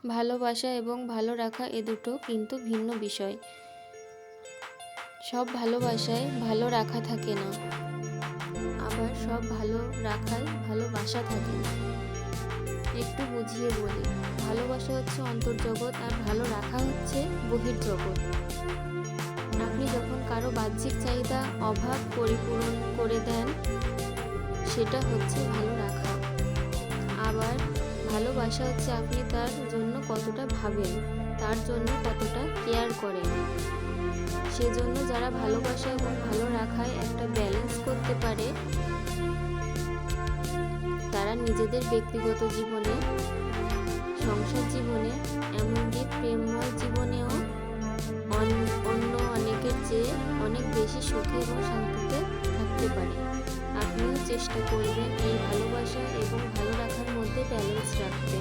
ভালোবাসা এবং ভালো রাখা এ দুটো কিন্তু ভিন্ন বিষয়। সব ভালোবাসায় ভালো রাখা থাকে না, আবার সব ভালো রাখায় ভালোবাসা থাকে না। একটু বুঝিয়ে বলি, ভালোবাসা হচ্ছে অন্তর্জগৎ আর ভালো রাখা হচ্ছে বহির্জগৎ। আপনি যখন কারো বাহ্যিক চাহিদা অভাব পরিপূরণ করে দেন, সেটা হচ্ছে ভালো রাখা। আবার ভালোবাসা হচ্ছে আপনি তার জন্য কতটা ভাবেন, তার জন্য কতটা কেয়ার করেন। সেজন্য যারা ভালোবাসা এবং ভালো রাখায় একটা ব্যালেন্স করতে পারে, তারা নিজেদের ব্যক্তিগত জীবনে, সংসার জীবনে, এমনকি প্রেমময় জীবনেও অন্য অনেকের চেয়ে অনেক বেশি সুখে এবং শান্তিতে থাকতে পারে। আপনিও চেষ্টা করবেন এই ভালোবাসা এবং ভালো রাখার মধ্যে ব্যালেন্স রাখতে।